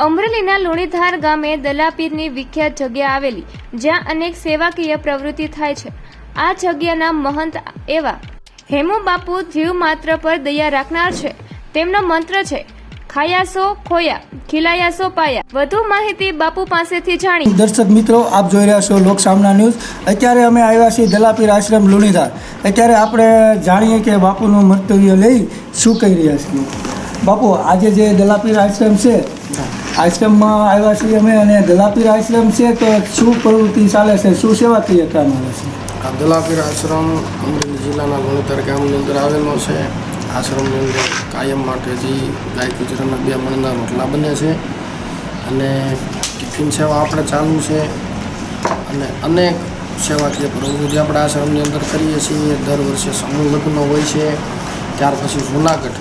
અમરેલીના લુણીધાર ગામે દલાપીરની વિખ્યાત જગ્યા આવેલી, જ્યાં અનેક સેવાકીય પ્રવૃત્તિ થાય છે। આ જગ્યાના મહંત એવા હેમુ બાપુ જીવ માત્ર પર દયા રાખનાર છે। તેમનો મંત્ર છે, ખાયાસો ખોયા, ખીલાયાસો પાયા। વધુ માહિતી બાપુ પાસેથી જાણી। દર્શક મિત્રો, આપ જોઈ રહ્યા છો લોક સામના ન્યૂઝ। અત્યારે અમે આવ્યા છીએ દલાપીર આશ્રમ લુણીધાર। અત્યારે આપણે જાણીએ કે બાપુનું મંતવ્ય લઈ શું કહી રહ્યા છીએ। બાપુ, આજે જે દલાપીર આશ્રમ છે, આશ્રમમાં આવ્યા છીએ અમે, અને દલાપીર આશ્રમ છે તો શું પ્રવૃત્તિ ચાલે છે, શું સેવાકીય કામ આવે છે? આ દલાપીર આશ્રમ અમરેલી જિલ્લાના લુણીધાર ગામની અંદર આવેલો છે। આશ્રમની અંદર કાયમ માટે જે ગાય કૂતરાના 2 મણના રોટલા બને છે, અને ટિફિન સેવા આપણે ચાલુ છે, અને અનેક સેવાકીય પ્રવૃત્તિ આપણે આશ્રમની અંદર કરીએ છીએ। દર વર્ષે સમૂહ લગ્ન હોય છે, ત્યાર પછી જૂનાગઢ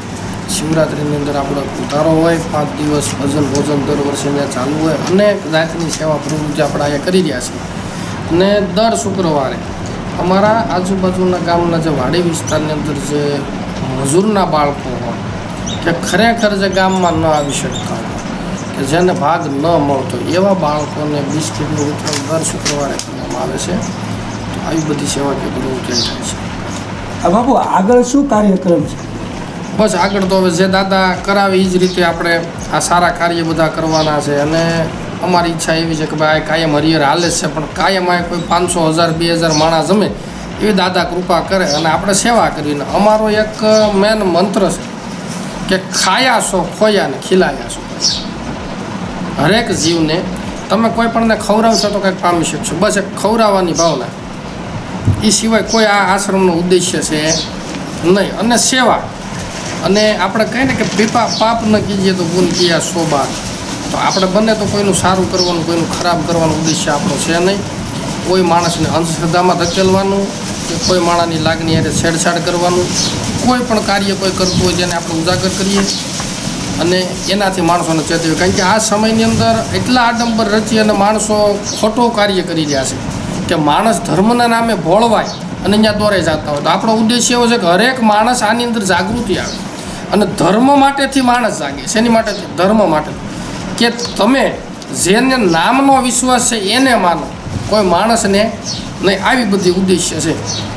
શિવરાત્રિની અંદર આપણો ઉતારો હોય, 5 દિવસ ભજન ભોજન દર વર્ષે ત્યાં ચાલુ હોય। અનેક જાતની સેવા પ્રવૃત્તિ આપણે અહીંયા કરી રહ્યા છીએ। અને દર શુક્રવારે અમારા આજુબાજુના ગામના જે વાડી વિસ્તારની અંદર જે મજૂરના બાળકો હોય, કે ખરેખર જે ગામમાં ન આવી શકતા હોય, કે જેને ભાગ ન મળતો, એવા બાળકોને બિસ્કીટનું વિતરણ દર શુક્રવારે કરવામાં આવે છે। તો આવી બધી સેવાકીય પ્રવૃત્તિ થાય છે। બાપુ, આગળ શું કાર્યક્રમ છે? બસ આગળ તો હવે જે દાદા કરાવે એ જ રીતે આપણે આ સારા કાર્ય બધા કરવાના છે। અને અમારી ઈચ્છા એવી છે કે ભાઈ કાયમ હરિહર હાલે છે, પણ કાયમ આ કોઈ 500, 1000, 2000 માણસ જમે એવી દાદા કૃપા કરે અને આપણે સેવા કરીને। અમારો એક મેન મંત્ર છે કે ખાયાસો ખોયા ને ખીલાયાસો। હરેક જીવને તમે કોઈ પણને ખવડાવશો તો કંઈક પામી શકશો। બસ એક ખવડાવવાની ભાવના, એ સિવાય કોઈ આ આશ્રમનો ઉદ્દેશ્ય છે નહીં। અને સેવા, અને આપણે કહીએ ને કે પાપ ન કીજીએ તો ગુણ કિયા 100 બાર। તો આપણે બને તો કોઈનું સારું કરવાનું, કોઈનું ખરાબ કરવાનું ઉદ્દેશ્ય આપણો છે નહીં। કોઈ માણસને અંધશ્રદ્ધામાં ધકેલવાનું, કે કોઈ માણસની લાગણી હારે છેડછાડ કરવાનું, કોઈ પણ કાર્ય કોઈ કરતું હોય તેને આપણે ઉજાગર કરીએ અને એનાથી માણસોને ચેતવીએ। કારણ કે આ સમયની અંદર એટલા આડંબર રચી અને માણસો ખોટું કાર્ય કરી રહ્યા છે કે માણસ ધર્મના નામે ભોળવાય અને અહીંયા દોરે જતા હોય। તો આપણો ઉદ્દેશ્ય એવો છે કે હરેક માણસ આની અંદર જાગૃતિ આવે અને ધર્મ માટેથી માણસ જાગે। શેની માટે? ધર્મ માટે, કે તમે જેને નામનો વિશ્વાસ છે એને માનો, કોઈ માણસને નહીં। આવી બધી ઉદ્દેશ્ય છે।